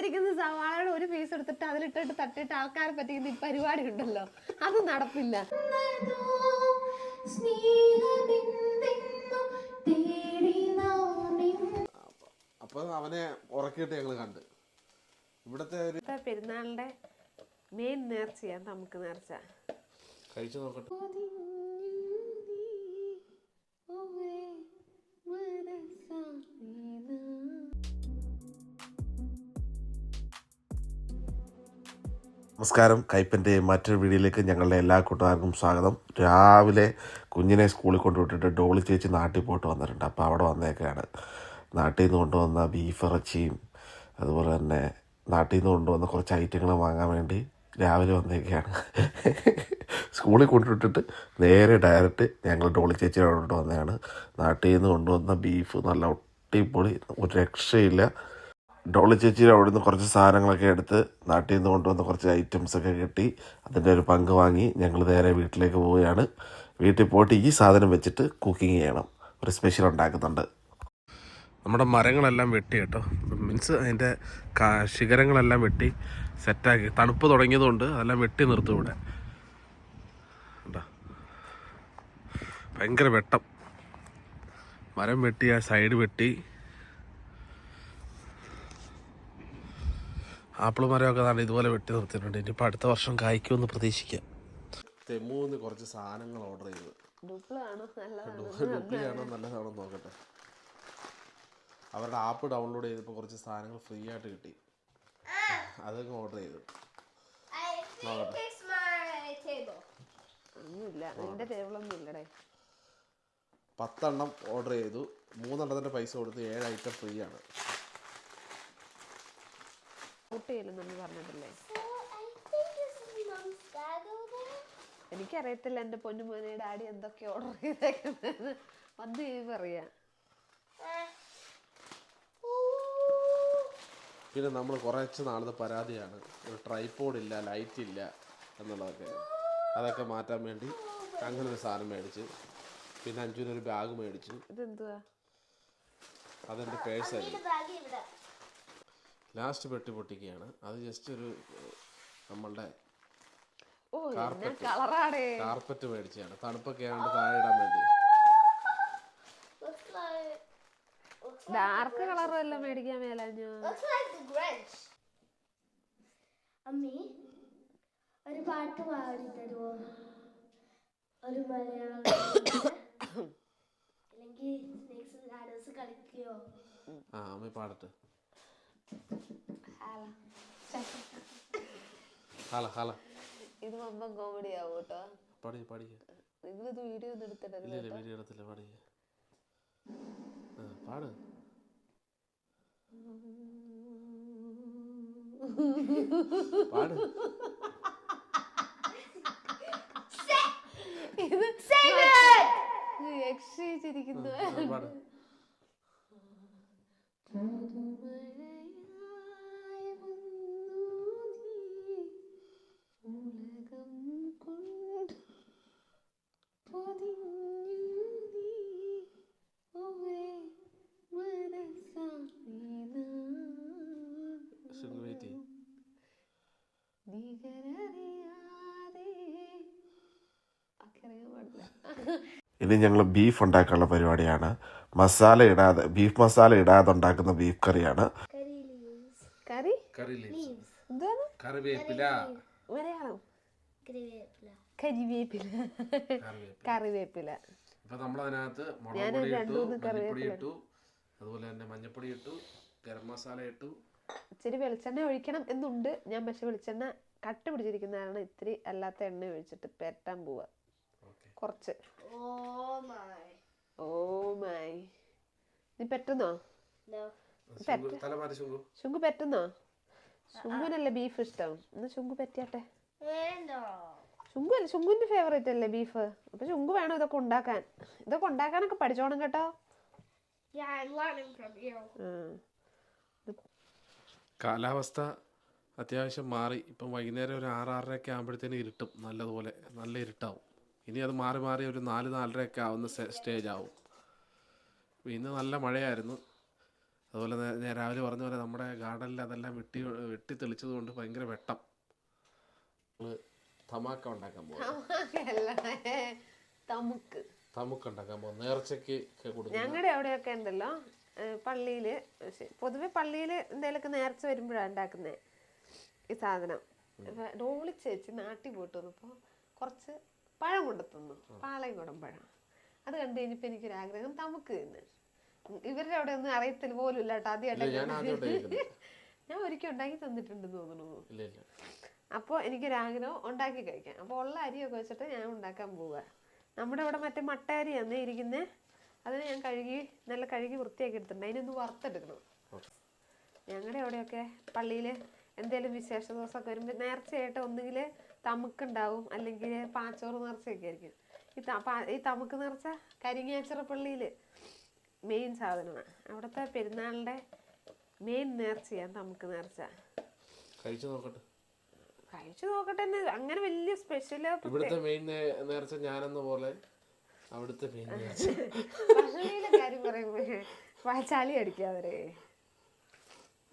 മേടിക്കുന്ന സവാളയുടെ ഒരു പീസ് എടുത്തിട്ട് അതിലിട്ടിട്ട് തട്ടിട്ട് ആൾക്കാരെ പറ്റിക്കുന്ന ഈ പരിപാടി ഉണ്ടല്ലോ, അത് നടപ്പില്ല. അപ്പൊ അവനെ ഉറക്കിയിട്ട് ഞങ്ങള് കണ്ട് ഇവിടത്തെ ഒരു പെരുന്നാളിന്റെ മെയിൻ നേർച്ചയാണ് നമുക്ക് നേർച്ച. കഴിച്ചു നോക്കട്ടെ. നമസ്കാരം. കൈപ്പൻ്റെ മറ്റൊരു വീഡിയോയിലേക്ക് ഞങ്ങളുടെ എല്ലാ കൂട്ടുകാർക്കും സ്വാഗതം. രാവിലെ കുഞ്ഞിനെ സ്കൂളിൽ കൊണ്ടുവിട്ടിട്ട് ഡോളി ചേച്ചി നാട്ടിൽ പോയിട്ട് വന്നിട്ടുണ്ട്. അപ്പോൾ അവിടെ വന്നേക്കാണ്. നാട്ടിൽ നിന്ന് കൊണ്ടുവന്ന ബീഫ് ഇറച്ചിയും അതുപോലെ തന്നെ നാട്ടിൽ നിന്ന് കൊണ്ടുവന്ന കുറച്ച് ഐറ്റങ്ങൾ വാങ്ങാൻ വേണ്ടി രാവിലെ വന്നേക്കാണ്. സ്കൂളിൽ കൊണ്ടുവിട്ടിട്ട് നേരെ ഡയറക്റ്റ് ഞങ്ങൾ ഡോളി ചേച്ചിയുടെ കൊണ്ട് വന്നതാണ്. നാട്ടിൽ നിന്ന് കൊണ്ടുവന്ന ബീഫ് നല്ല ഒട്ടിപ്പൊളി, ഒരു രക്ഷയില്ല. ഡോളി ചേച്ചിയുടെ അവിടെ നിന്ന് കുറച്ച് സാധനങ്ങളൊക്കെ എടുത്ത് നാട്ടിൽ നിന്ന് കൊണ്ടുവന്ന കുറച്ച് ഐറ്റംസൊക്കെ കിട്ടി. അതിൻ്റെ ഒരു പങ്ക് വാങ്ങി ഞങ്ങൾ നേരെ വീട്ടിലേക്ക് പോവുകയാണ്. വീട്ടിൽ പോയിട്ട് ഈ സാധനം വെച്ചിട്ട് കുക്കിംഗ് ചെയ്യണം. ഒരു സ്പെഷ്യൽ ഉണ്ടാക്കുന്നുണ്ട്. നമ്മുടെ മരങ്ങളെല്ലാം വെട്ടി കേട്ടോ, മീൻസ് അതിൻ്റെ ശിഖരങ്ങളെല്ലാം വെട്ടി സെറ്റാക്കി. തണുപ്പ് തുടങ്ങിയതുകൊണ്ട് അതെല്ലാം വെട്ടി നിർത്തും ഇവിടെ. കേട്ടോ, ഭയങ്കര വെട്ടം. മരം വെട്ടി, ആ സൈഡ് വെട്ടി. ആപ്പിൾ മരമൊക്കെ തന്നെ ഇതുപോലെ വെട്ടി നിർത്തിയിട്ടുണ്ട്. ഇനിയിപ്പോൾ അടുത്ത വർഷം കായ്ക്കുമെന്ന് പ്രതീക്ഷിക്കാം. തെമ്മൂന്ന് കുറച്ച് സാധനങ്ങൾ ഓർഡർ ചെയ്ത്. ഡുപ്ലിയാണോ നല്ലതാണോ നോക്കട്ടെ. അവരുടെ ആപ്പ് ഡൗൺലോഡ് ചെയ്തപ്പോൾ കുറച്ച് സാധനങ്ങൾ ഫ്രീ ആയിട്ട് കിട്ടി. അതൊക്കെ ഓർഡർ ചെയ്തു. നോക്കട്ടെ. 10 എണ്ണം ഓർഡർ ചെയ്തു. 3 എണ്ണത്തിൻ്റെ പൈസ കൊടുത്ത് 7 ഐറ്റം ഫ്രീ ആണ്. എനിക്കറിയത്തില്ല എൻ്റെ പൊന്നുമോനെ ഡാഡി എന്തൊക്കെ ഓർഡർ ചെയ്തേക്കുന്നത്. വന്ന് പറയാം. പിന്നെ നമ്മൾ കുറച്ച് നാളത്തെ പരാതിയാണ്, ഒരു ട്രൈപോഡ് ഇല്ല, ലൈറ്റ് ഇല്ല എന്നുള്ളതൊക്കെ. അതൊക്കെ മാറ്റാൻ വേണ്ടി അങ്ങനെ ഒരു സാധനം മേടിച്ചു. പിന്നെ അഞ്ചുവിനൊരു ബാഗ് മേടിച്ചു. അതെൻ്റെ പേഴ്സായിരുന്നു. ലാസ്റ്റ് പെട്ടി പൊട്ടിക്കുകയാണ്. അത് ജസ്റ്റ് ഒരു നമ്മളുടെ കാർപ്പറ്റ് മേടിച്ചാണ്. തണുപ്പൊക്കെ ആയതുകൊണ്ട് താഴെ ഇടാൻ വേണ്ടി. ഡാർക്ക് കളറും എല്ലാം മേടിക്കാൻ മേലാഞ്ഞോ? അമ്മി ഒരു പാട്ട് പാടി തരുമോ? ഒരു മലയാളം അല്ലെങ്കിൽ സ്നേക്സ് ലാഡേഴ്സ് കളിക്കോ? ആ, അമ്മി പാടട്ടെ. ഇത് മൊത്തം കോമഡി ആവും കേട്ടോ. നിങ്ങളിത് വീഡിയോ ഒന്നും എടുത്തിട്ടില്ല. വീഡിയോ എടുത്തില്ല. പാട്. പാട്. ഇത് യക്ഷിച്ചിരിക്കുന്നു. പാട്. ഇനി ഞങ്ങൾ ബീഫ് ഉണ്ടാക്കാനുള്ള പരിപാടിയാണ്. ബീഫ് മസാല ഇടാതെ ഉണ്ടാക്കുന്ന ബീഫ് കറിയാണ്. കറിവേപ്പില. അപ്പൊ നമ്മളതിനകത്ത് മുളകുപൊടി ഇട്ടു, അതുപോലെ തന്നെ മഞ്ഞപ്പൊടി ഇട്ടു, ഗരം മസാല ഇട്ടു. ഇച്ചിരി വെളിച്ചെണ്ണ ഒഴിക്കണം എന്നുണ്ട് ഞാൻ, പക്ഷെ വെളിച്ചെണ്ണ കട്ട പിടിച്ചിരിക്കുന്നതാണ്. ഇത്തിരി അല്ലാത്ത എണ്ണ ഒഴിച്ചിട്ട് പെരട്ടാൻ പോവാ കുറച്ച്. ഓ മൈ, നീ പെട്ടുന്നോ? ശുങ്കു പെട്ടുന്നോ? ശുങ്കുവിനല്ലേ ബീഫ് ഇഷ്ടം? എന്നാ ശുങ്കു പറ്റിയാട്ടെ. ശുങ്കു അല്ലേ, ശുങ്കുവിന്റെ ഫേവറേറ്റ് അല്ലേ ബീഫ്? അപ്പൊ ശുങ്കു വേണം ഇതൊക്കെ ഉണ്ടാക്കാൻ. ഇതൊക്കെ ഉണ്ടാക്കാനൊക്കെ പഠിച്ചോണം കേട്ടോ. കാലാവസ്ഥ അത്യാവശ്യം മാറി. ഇപ്പം വൈകുന്നേരം ഒരു 6-6:30 ആകുമ്പോഴത്തേനും ഇരുട്ടും. നല്ലതുപോലെ നല്ല ഇരുട്ടാവും. ഇനി അത് മാറി മാറി ഒരു 4-4:30 ആവുന്ന സ്റ്റേജ് ആവും. ഇന്ന് നല്ല മഴയായിരുന്നു. അതുപോലെ ഞാൻ രാവിലെ പറഞ്ഞ പോലെ നമ്മുടെ ഗാർഡനിൽ അതെല്ലാം വെട്ടി തെളിച്ചത് കൊണ്ട് ഭയങ്കര വെട്ടം. തമാക്ക ഉണ്ടാക്കാൻ പോകും. തമുക്ക് ഉണ്ടാക്കാൻ പോകും. നേർച്ചയ്ക്ക് ഞങ്ങളുടെ അവിടെയൊക്കെ ഉണ്ടല്ലോ പള്ളിയില്. പൊതുവെ പള്ളിയില് എന്തെങ്കിലുമൊക്കെ നേർച്ച വരുമ്പോഴാണ് ഉണ്ടാക്കുന്നത് ഈ സാധനം. ഡോളി ചേച്ചി നാട്ടിൽ പോയിട്ട് വന്നപ്പോൾ കുറച്ച് പഴം കൊണ്ടെത്തുന്നു, പാളയംകുടം പഴം. അത് കണ്ടു കഴിഞ്ഞപ്പോൾ എനിക്കൊരാഗ്രഹം തമുക്ക് തിന്ന്. ഇവരുടെ അവിടെ ഒന്നും അറിയത്തില്ല പോലും ഇല്ല കേട്ടോ. ആദ്യമായിട്ട് ഞാൻ ഒരിക്കൽ ഉണ്ടാക്കി തന്നിട്ടുണ്ടെന്ന് തോന്നുന്നു. അപ്പോൾ എനിക്കൊരാഗ്രഹം ഉണ്ടാക്കി കഴിക്കാം. അപ്പോൾ ഉള്ള അരിയൊക്കെ വെച്ചിട്ട് ഞാൻ ഉണ്ടാക്കാൻ പോവുക. നമ്മുടെ ഇവിടെ മറ്റേ മട്ട അരിയാണ് ഇരിക്കുന്നത്. അതിന് ഞാൻ നല്ല കഴുകി വൃത്തിയാക്കി എടുത്തിട്ടുണ്ട്. അതിനൊന്ന് വറുത്തെടുക്കണം. ഞങ്ങളുടെ അവിടെയൊക്കെ പള്ളിയിൽ എന്തെങ്കിലും വിശേഷ ദിവസമൊക്കെ വരുമ്പോൾ നേർച്ചയായിട്ട് ഒന്നുകിൽ തമുക്കുണ്ടാവും, അല്ലെങ്കിൽ പാച്ചോറ് നേർച്ചയൊക്കെ ആയിരിക്കും. ഈ തമുക്ക് നേർച്ച കരിങ്ങാച്ചിറ പള്ളിയിൽ മെയിൻ സാധനമാണ്. അവിടുത്തെ പെരുന്നാളിൻ്റെ മെയിൻ നേർച്ചയാണ് തമുക്ക് നേർച്ച. കഴിച്ചു നോക്കട്ടെ. അങ്ങനെ വലിയ സ്പെഷ്യലോ നേർച്ച ഞാനെന്ന പോലെ അവിടുത്തെ പള്ളിയിലെ കാര്യം പറയുമ്പോൾ ചളി അടിക്കാതെ.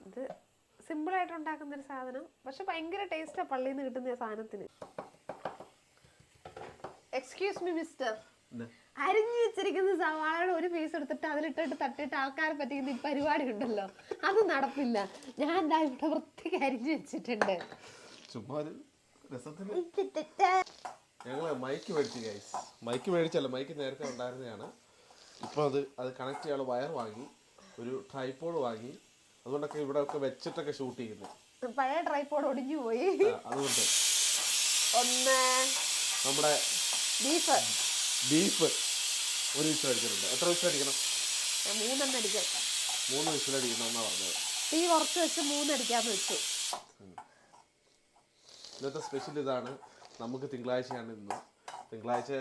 ഇത് സിമ്പിളായിട്ട് ഉണ്ടാക്കുന്നൊരു സാധനം, പക്ഷെ ഭയങ്കര ടേസ്റ്റാണ് പള്ളിയിൽ നിന്ന് കിട്ടുന്ന സാധനത്തിന്. എക്സ്ക്യൂസ് മീ മിസ്റ്റർ, അരിഞ്ഞു വെച്ചിരിക്കുന്ന സവാളയുടെ ഒരു പീസ് എടുത്തിട്ട് അതിലിട്ടിട്ട് തട്ടിയിട്ട് ആൾക്കാരെ പറ്റിക്കുന്ന ഈ പരിപാടി ഉണ്ടല്ലോ, അത് നടപ്പില്ല. ഞാൻ എന്താ ഇവിടെ വൃത്തിക്ക് അരിഞ്ഞു വെച്ചിട്ടുണ്ട്. ഞങ്ങള് മൈക്ക് മേടിച്ചല്ല, മൈക്ക് നേരത്തെ ഉണ്ടായിരുന്നതാണ്. ഇപ്പൊ അത് കണക്ട് ചെയ്യാനുള്ള വയർ വാങ്ങി, ഒരു ട്രൈപോഡ് വാങ്ങി. അതുകൊണ്ടൊക്കെ ഇവിടെ ഒക്കെ വെച്ചിട്ടൊക്കെ ഷൂട്ട് ചെയ്യുന്നത്. പഴയ ട്രൈപോഡ് ഒടിഞ്ഞു പോയി. അതുകൊണ്ട് നമ്മുടെ ബീഫ് ഒരു വിസിൽ അടിച്ചിട്ടുണ്ട്. എത്ര വിസിൽ അടിക്കണം? 3 അടിക്കാം. 3 വിസിൽ അടിക്കണം എന്നാ പറഞ്ഞത്. തീ കുറച്ച് വെച്ച് 3 അടിക്കാന്ന് വെച്ചു. ഇന്നത്തെ സ്പെഷ്യൽ ഇതാണ്. നമുക്ക് തിങ്കളാഴ്ചയാണ് ഇന്ന്. തിങ്കളാഴ്ച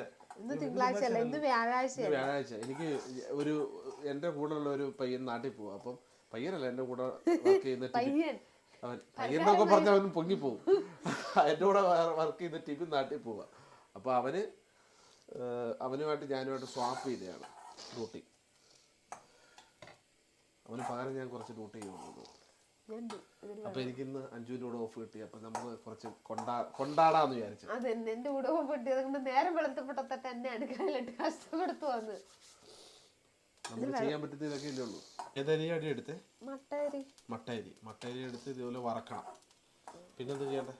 വ്യാഴാഴ്ച. എനിക്ക് എൻ്റെ കൂടെ ഉള്ള ഒരു പയ്യൻ നാട്ടിൽ പോവാ. അപ്പം പയ്യനല്ല, എൻ്റെ കൂടെ വർക്ക് ചെയ്യുന്ന പയ്യനൊക്കെ പറഞ്ഞ അവൻ പൊങ്ങിപ്പോവും. എൻ്റെ കൂടെ വർക്ക് ചെയ്യുന്ന ടീം നാട്ടിൽ പോവാ. അപ്പൊ അവനുമായിട്ട് ഞാനുമായിട്ട് സ്വാപ്പ് ചെയ്തതാണ് ഡ്യൂട്ടി. അവന് പകരം ഞാൻ കുറച്ച് ഡ്യൂട്ടി ചെയ്യുന്നു. അപ്പൊ എനിക്കിന്ന് 5 രൂപ ഓഫ് കിട്ടി. അപ്പൊ നമുക്ക് കുറച്ച് കൊണ്ടാടാന്ന് വിചാരിച്ചു. അതെ, എന്റെ കൂടെ ഓഫ് കിട്ടിയത് നേരം വെളുത്തപ്പെട്ട എന്നെ അടുക്കളയിലിട്ട് കഷ്ടപ്പെടുത്തു വന്ന്. നമുക്ക് ചെയ്യാൻ പറ്റുന്ന ഇതൊക്കെ ഇല്ലേ ഉള്ളൂ. ഏതരി അടി എടുത്തേ? മട്ടയരി എടുത്ത് ഇതുപോലെ വറക്കണം. പിന്നെന്താ ചെയ്യണ്ടേ?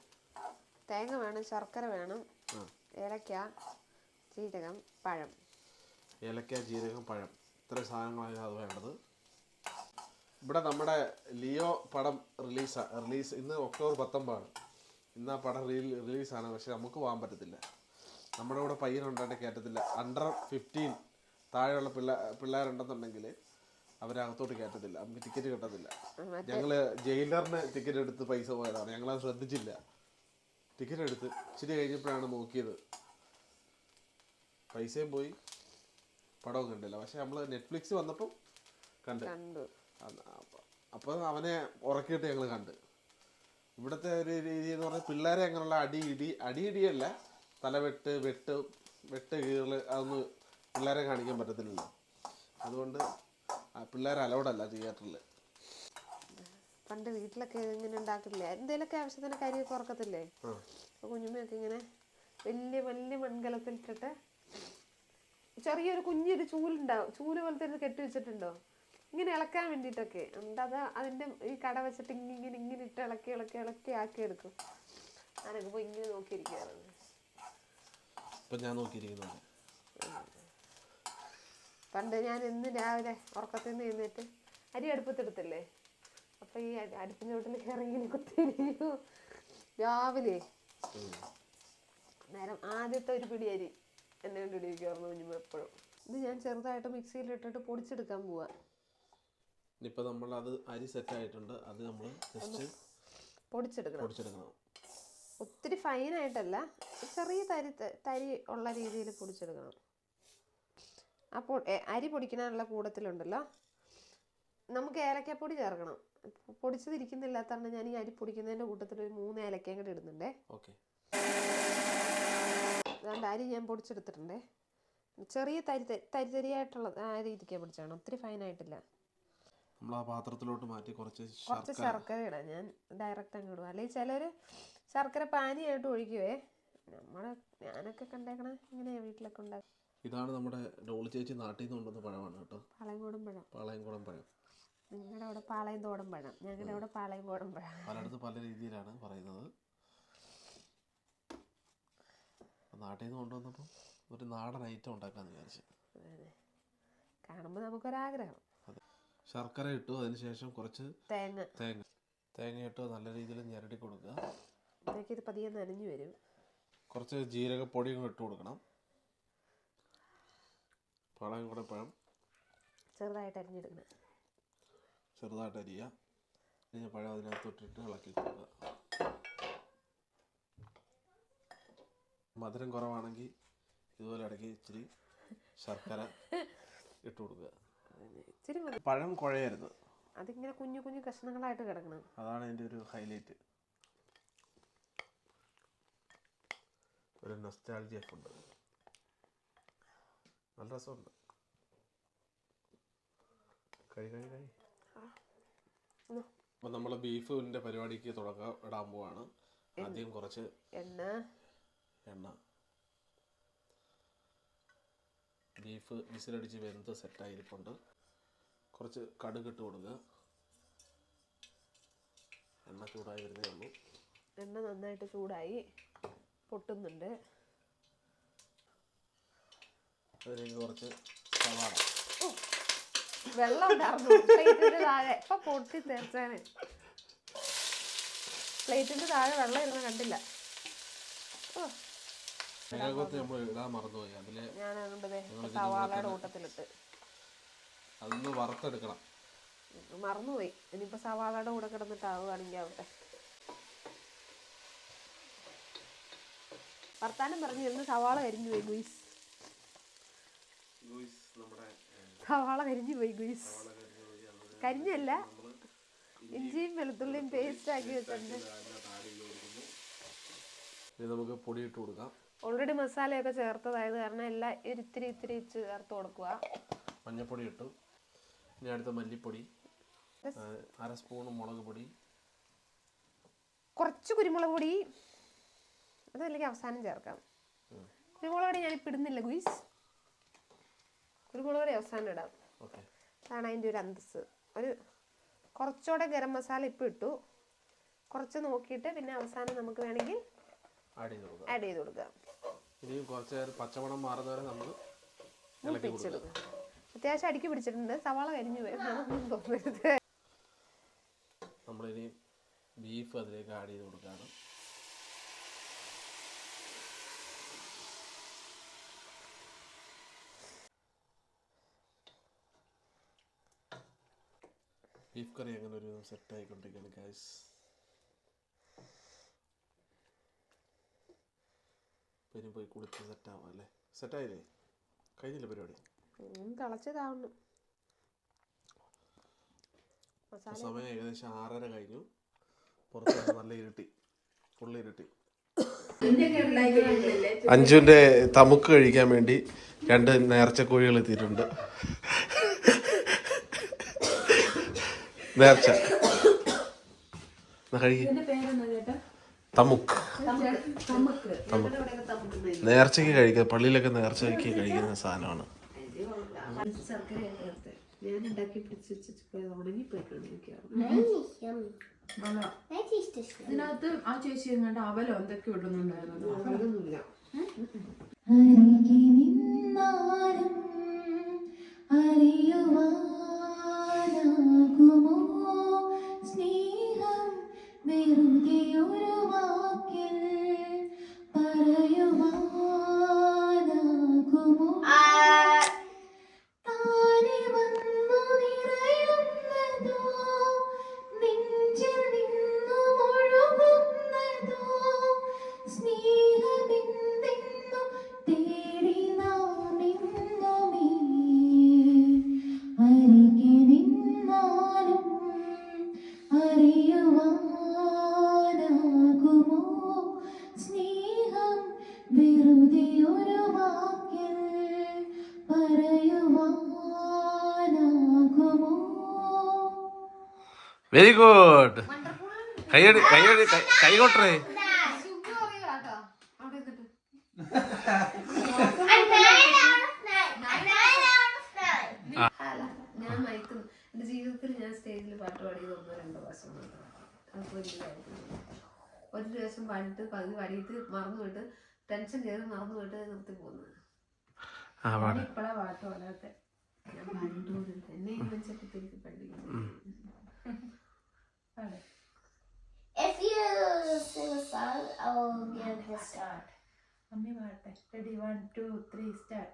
തേങ്ങ വേണം, ശർക്കര വേണം, ഏലക്ക, ജീരകം, പഴം. ഇത്ര സാധനങ്ങളാണ് അത് വേണ്ടത്. ഇവിടെ നമ്മുടെ ലിയോ പടം റിലീസ് ഇന്ന് ഒക്ടോബർ 19 ഇന്ന് ആ പടം റിലീസാണ്. പക്ഷെ നമുക്ക് പോകാൻ പറ്റത്തില്ല. നമ്മുടെ ഇവിടെ പയ്യനുണ്ടായിട്ട് കയറ്റത്തില്ല. അണ്ടർ 15 താഴെയുള്ള പിള്ളേരുണ്ടെന്നുണ്ടെങ്കിൽ അവരകത്തോട്ട് കയറ്റത്തില്ല. നമുക്ക് ടിക്കറ്റ് കിട്ടത്തില്ല. ഞങ്ങള് ജയിലറിന് ടിക്കറ്റ് എടുത്ത് പൈസ പോയതാണ്. ഞങ്ങളത് ശ്രദ്ധിച്ചില്ല. ടിക്കറ്റ് എടുത്ത് ഇച്ചിരി കഴിഞ്ഞപ്പോഴാണ് നോക്കിയത്. പൈസയും പോയി, പടവും കണ്ടില്ല. പക്ഷെ നമ്മള് നെറ്റ്ഫ്ലിക്സ് വന്നപ്പോൾ കണ്ടു. അപ്പോൾ അവനെ ഉറക്കിയിട്ട് ഞങ്ങൾ കണ്ട്. ഇവിടുത്തെ ഒരു രീതി എന്ന് പറഞ്ഞാൽ പിള്ളേരെ അങ്ങനെയുള്ള അടിയിടിയല്ല, വെട്ട് കീറല് അതൊന്നും പിള്ളേരെ കാണിക്കാൻ പറ്റത്തില്ലല്ലോ. അതുകൊണ്ട് പിള്ളേരെ അലൗഡല്ല തിയേറ്ററിൽ. പണ്ട് വീട്ടിലൊക്കെ ഇങ്ങനെ ഉണ്ടാക്കില്ലേ, എന്തെങ്കിലുമൊക്കെ ആവശ്യത്തിന് കരിയൊക്കെ ഉറക്കത്തില്ലേ. കുഞ്ഞുമ്മയൊക്കെ ഇങ്ങനെ വലിയ വലിയ മൺകലത്തിലിട്ടിട്ട് ചെറിയൊരു കുഞ്ഞൊരു ചൂലുണ്ടാവും, ചൂല് പോലത്തെ ഒരു കെട്ടി വെച്ചിട്ടുണ്ടോ ഇങ്ങനെ ഇളക്കാൻ വേണ്ടിയിട്ടൊക്കെ. എന്നിട്ട് അതിൻ്റെ ഈ കട വെച്ചിട്ട് ഇങ്ങനെ ഇട്ട് ഇളക്കി ആക്കിയെടുക്കും. ഞാനൊക്കെ പോയി ഇങ്ങനെ നോക്കിയിരിക്കാറുണ്ട്. പണ്ട് ഞാൻ എന്നും രാവിലെ ഉറക്കത്തിൽ നിന്ന് എഴുന്നേറ്റ് അരി അടുപ്പത്തെടുത്തില്ലേ, അപ്പൊ ഈ അടുപ്പിൻ്റെ ചോട്ടിൽ ഇറങ്ങി കുത്തിയിരിക്കും രാവിലെ. നേരം ആദ്യത്തെ ഒരു പിടി അരി എന്നെ കൊണ്ടിരിക്കുമായിരുന്നു കുഞ്ഞുമ്മ എപ്പോഴും. ഇത് ഞാൻ ചെറുതായിട്ട് മിക്സിയിലിട്ടിട്ട് പൊടിച്ചെടുക്കാൻ പോവാ. ഇപ്പൊ നമ്മൾ അത് അരി സെറ്റ് ആയിട്ടുണ്ട്. അത് നമ്മൾ ജസ്റ്റ് പൊടിച്ചെടുക്കണം. ഒത്തിരി ഫൈനായിട്ടല്ല, ചെറിയ തരി ഉള്ള രീതിയിൽ പൊടിച്ചെടുക്കണം. അപ്പോൾ അരി പൊടിക്കാനുള്ള കൂടത്തിലുണ്ടല്ലോ നമുക്ക് ഏലക്കപ്പൊടി ചേർക്കണം. പൊടിച്ചതിരിക്കുന്നില്ലാത്തതാണ് ഞാൻ ഈ അരി പൊടിക്കുന്നതിൻ്റെ കൂട്ടത്തിൽ ഒരു 3 ഏലക്കയും കൂടെ ഇടുന്നുണ്ടേ. അതുകൊണ്ട് അരി ഞാൻ പൊടിച്ചെടുത്തിട്ടുണ്ടേ. ചെറിയ തരിയായിട്ടുള്ള ആ രീതിക്കാണ് പൊടിച്ചാണ്, ഒത്തിരി ഫൈനായിട്ടില്ല. നമ്മൾ ആ പാത്രത്തിലോട്ട് മാറ്റി കുറച്ച് ശർക്കര ഇടാം. ഞാൻ ഡയറക്റ്റ് അങ്ങ് ഇടും. അല്ലെങ്കിൽ ചിലർ ശർക്കര പാനിയായിട്ട് ഒഴിക്കുവേ. ഞാനൊക്കെ കണ്ടേക്കണ ഇങ്ങനെയാ വീട്ടിലൊക്കെ ഉണ്ടാക്കും. ഇതാണ് നമ്മുടെ ഡോളി ചേച്ചി നാട്ടിൽ നിന്ന് കൊണ്ടുവന്ന പഴമാണ് കേട്ടോ. പാളയംകോടൻ പഴം. നിങ്ങളുടെ അവിടെ പാളയംതോടൻ പഴം, ഞങ്ങളുടെ അവിടെ പാളയംകോടൻ പഴം. പലയിടത്തും പല രീതിയിലാണ് പറയുന്നത്. നാട്ടിൽ നിന്ന് കൊണ്ടുവന്നപ്പോൾ ഒരു നാടൻ ഐറ്റം ഉണ്ടാക്കാന്ന് വിചാരിച്ചു. കാണുമ്പോൾ നമുക്കൊരാഗ്രഹം. അതെ, ശർക്കര ഇട്ടു, അതിനുശേഷം കുറച്ച് തേങ്ങ ഇട്ടു നല്ല രീതിയിൽ ഞെരടി കൊടുക്കുക. ഇത് പതിയെ നനഞ്ഞു വരും. കുറച്ച് ജീരകപ്പൊടിയും ഇട്ട് കൊടുക്കണം. പാളയംകോടൻ പഴം ചെറുതായിട്ട് അരിഞ്ഞെടുക്കണം. ചെറുതായിട്ട് അരിയുക. കഴിഞ്ഞ പഴം അതിനകത്തോട്ടിട്ട് ഇളക്കി കൊടുക്കുക. മധുരം കുറവാണെങ്കിൽ ഇതുപോലെ ഇടയ്ക്ക് ഇച്ചിരി ശർക്കര ഇട്ട് കൊടുക്കുക. പഴം കുഴയരുത്, അതിങ്ങനെ കുഞ്ഞു കുഞ്ഞു കഷ്ണങ്ങളായിട്ട് കിടക്കണം. അതാണ് അതിൻ്റെ ഒരു ഹൈലൈറ്റ്. ഒരു നൊസ്റ്റാൾജിയ ഫുഡ്, നല്ല രസമുണ്ട്. അപ്പം നമ്മൾ ബീഫിൻ്റെ പരിപാടിക്ക് ഇടാൻ പോവാണ്. ആദ്യം കുറച്ച് എണ്ണ. ബീഫ് വിസിലടിച്ച് വെന്ത് സെറ്റായിരിപ്പുണ്ട്. കുറച്ച് കടുക് ഇട്ട് കൊടുക്കുക. എണ്ണ ചൂടായി വരുന്നേ ഉള്ളൂ. എണ്ണ നന്നായിട്ട് ചൂടായി പൊട്ടുന്നുണ്ട്. അതിലേക്ക് കുറച്ച് സവാള. വെള്ളം ഉണ്ടായിരുന്നു പ്ലേറ്റിന്റെ താഴെ. ഇപ്പൊ പൊട്ടി തെറിച്ചാണ്. പ്ലേറ്റിന്റെ താഴെ വെള്ളം ഇരുന്ന് കണ്ടില്ല. നമ്മൾ ഇടാൻ മറന്നുപോയി. അതില് ഞാൻ സവാളയുടെ കൂട്ടത്തിലിട്ട് അതൊന്ന് വറുത്തെടുക്കണം. മറന്നുപോയി. ഇനിയിപ്പോ സവാളയുടെ കൂടെ കിടന്നിട്ട് ആവുകയാണെങ്കിൽ ആവട്ടെ. വർത്താനം പറഞ്ഞിരുന്ന് സവാള കരിഞ്ഞു പോയി ഗുയിസ്. സവാള കരിഞ്ഞു പോയി ഗുയിസ്. കരിഞ്ഞല്ല, ഇഞ്ചിയും വെളുത്തുള്ളിയും പേസ്റ്റ് ആക്കി വെച്ചിട്ടുണ്ട്. നമുക്ക് പൊടി ഇട്ട് കൊടുക്കാം. ഓൾറെഡി മസാലയൊക്കെ ചേർത്തതായത് കാരണം എല്ലാം ഇത്തിരി ചേർത്ത് കൊടുക്കുക. മഞ്ഞപ്പൊടി ഇട്ടു. ഇനി അടുത്ത മല്ലിപ്പൊടി, 1/2 സ്പൂൺ മുളക് പൊടി, കുറച്ച് കുരുമുളക് പൊടി. അതല്ലെങ്കിൽ അവസാനം ചേർക്കാം. കുരുമുളക് പൊടി ഞാനിപ്പോൾ ഇടുന്നില്ല ഗുയിസ്. കുരുമുളക് പൊടി അവസാനം ഇടാം. അതാണ് അതിൻ്റെ ഒരു അന്തസ്. ഒരു കുറച്ചുകൂടെ ഗരം മസാല ഇപ്പം ഇട്ടു. കുറച്ച് നോക്കിയിട്ട് പിന്നെ അവസാനം നമുക്ക് വേണമെങ്കിൽ ആഡ് ചെയ്ത് കൊടുക്കാം. ഇനി കുറച്ച് നേരം പച്ചമണം മാറുന്നവരെ നമ്മൾ പിടിച്ചെടുക്കും. അത്യാവശ്യം അടുക്കി പിടിച്ചിട്ടുണ്ട്. സവാള കരിഞ്ഞു പോയെന്നാണെന്നും തോന്നരുത്. നമ്മളിനി ബീഫ് അതിലേക്ക് ആഡ് ചെയ്ത് കൊടുക്കുകയാണ്. ബീഫ് കറി അങ്ങനെ ഒരു സെറ്റായിക്കൊണ്ടിരിക്കുകയാണ് ഗൈസ്. പിന്നെ പോയി കുളിച്ച് സെറ്റാവാം അല്ലേ? സെറ്റായില്ലേ? കഴിഞ്ഞില്ല പരിപാടി? തിളച്ചതാവുന്നു. സമയം ഏകദേശം 6:30 കഴിഞ്ഞു. പുറത്ത് നല്ല ഇരുട്ടി, ഫുള്ള് ഇരുട്ടി. അഞ്ജുവിൻ്റെ തമുക്ക് കഴിക്കാൻ വേണ്ടി 2 നേർച്ചക്കോഴികൾ എത്തിയിട്ടുണ്ട്. നേർച്ച തമുക്ക്. നേർച്ചയ്ക്ക് കഴിക്കുക, പള്ളിയിലൊക്കെ നേർച്ചയ്ക്ക് കഴിക്കുന്ന സാധനമാണ്. ഇതിനകത്ത് ആ ചേച്ചി എങ്ങാണ്ട് അവലോ എന്തൊക്കെ ഇടുന്നുണ്ടായിരുന്നു. അറിയുവാനാകുമോ സ്നേഹം വെറുതെ ഒരു വാക്കിൽ പറയുവാനാകുമോ താനെ വന്നു നിറയുന്നതോ നെഞ്ചിൽ നിന്നു ഒഴുകുന്നതോ സ്നേഹമെന്തെന്നു തേടി നാം എന്നുമേ അരികെ നിന്നാലും അറിയുവാനാകുമോ വെരി ഗുഡ്. കൈയടി കൈയടി കൈ കൊട്ടേ. ഞാൻ മയക്കുന്നു. എന്റെ ജീവിതത്തിൽ ഞാൻ സ്റ്റേജിൽ പാട്ട് പാടിയത് 1-2 പ്രാവശ്യം മാത്രം. ഒരു ദിവസം പാടിയിട്ട് പകുതി പാടിയിട്ട് മറന്നു പോയിട്ട് ടെൻഷൻ കയറി മറന്നു പോയിട്ട് നിർത്തി പോകുന്നത്. ഇപ്പഴാ പാട്ട് പാടാത്ത ഞാൻ പാടിയിട്ട് പോകുന്നുണ്ട്. എന്നെ ഈ മനുഷ്യർക്ക് എനിക്ക് പഠിക്കുന്നു. If you sing a song, I will give the start. അമ്മി പാട്ടെ. Ready 1 2 3 start.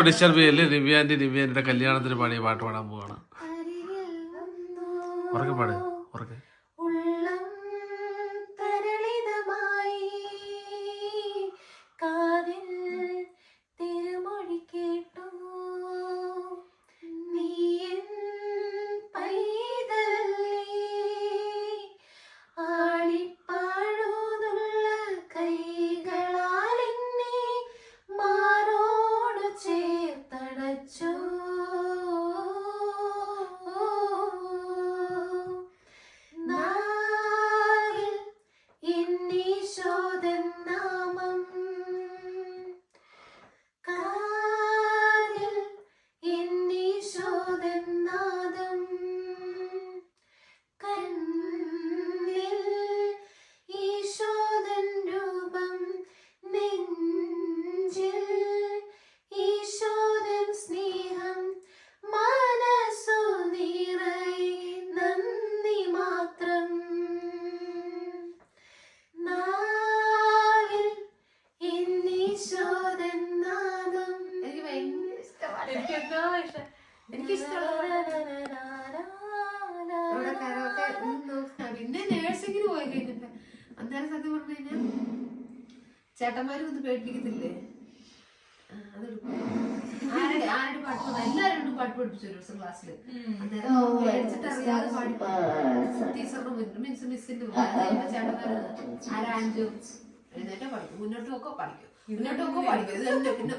ഡിസ്റ്റർബ് ചെയ്യല്ലേ. ദിവ്യാന്റെ കല്യാണത്തിന് പാടിയ പാട്ട് പാടാൻ പോവാണ്. ഉറക്കെ പാട് ഉറക്കെ. പിന്നെ നേഴ്സിങ്ങിന് പോയി കഴിഞ്ഞിട്ട് അന്നേരം സത്യം പറഞ്ഞു കഴിഞ്ഞാൽ ചേട്ടന്മാരും ഒന്ന് പേടിപ്പിക്കത്തില്ലേ, അതെടുക്കും. ആരുടെ പാട്ട് എല്ലാവരും പാട്ട് പഠിപ്പിച്ചു ഒരു ദിവസം ക്ലാസ്സിൽ. അന്നേരം പേടിച്ചിട്ട് അറിയാതെ പാടി ടീച്ചറിന്റെ മുന്നിൽ മിസ്സിന്റെ മുന്നിൽ ചേട്ടന്മാര് ആരാഞ്ചും എഴുന്നേറ്റോ പഠിക്കും, മുന്നോട്ടുമൊക്കെ പഠിക്കും, മുന്നോട്ടുമൊക്കെ പഠിക്കും. ഇത് തന്നെ പിന്നെ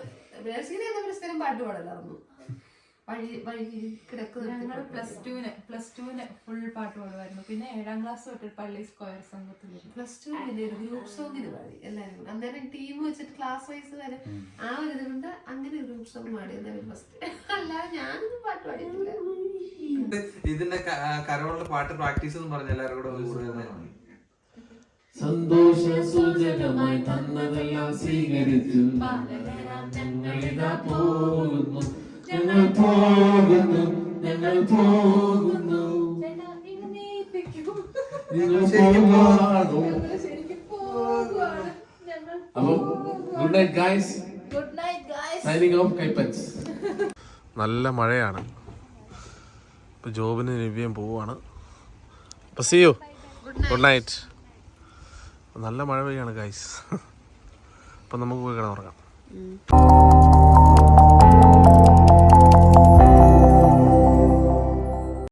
നേഴ്സിങ്ങിന് സ്ഥിരം പാട്ട് പാടലായിരുന്നു. ഞങ്ങൾ പ്ലസ് ടുവിന് ഫുൾ പാട്ട് പാടുമായിരുന്നു. പിന്നെ 7ാം ക്ലാസ് തൊട്ട് പള്ളി സ്ക്വയർ സംഘത്തിൽ പ്ലസ് ടു ഗ്രൂപ്പ് സോങ്ങിന് പാടി എല്ലാവരും. അന്നേരം ടീം വെച്ചിട്ട് ക്ലാസ് വൈസ് വരെ ആ ഒരു ഇതുകൊണ്ട് അങ്ങനെ ഗ്രൂപ്പ് സോങ് പാടി ഫസ്റ്റ്. അല്ലാതെ ഞാനൊന്നും പാട്ട് പാടിയിട്ടില്ല. ഇതിന്റെ കരോളുടെ പാട്ട് പ്രാക്ടീസ് എന്ന് പറഞ്ഞ എല്ലാവരും കൂടെ സന്തോഷ സൂചകമായി തന്നതെല്ലാം സ്വീകരിച്ചു ഞങ്ങളിതാ പോകുന്നു, ഞങ്ങൾ പോകുന്നു, ഞങ്ങൾ പോകുന്നു. നിങ്ങൾ പോകുവാണോ? അപ്പൊ good night guys. Signing off കൈപ്പൻസ്. നല്ല മഴയാണ്. ഇപ്പൊ ജോബിന് നിവ്യം പോവാണ്. അപ്പൊ സീ യു. Good night. നല്ല മഴ പെയ്യാണ് ഗൈസ്. അപ്പം നമുക്ക് പോയി കിടന്നുറങ്ങാം.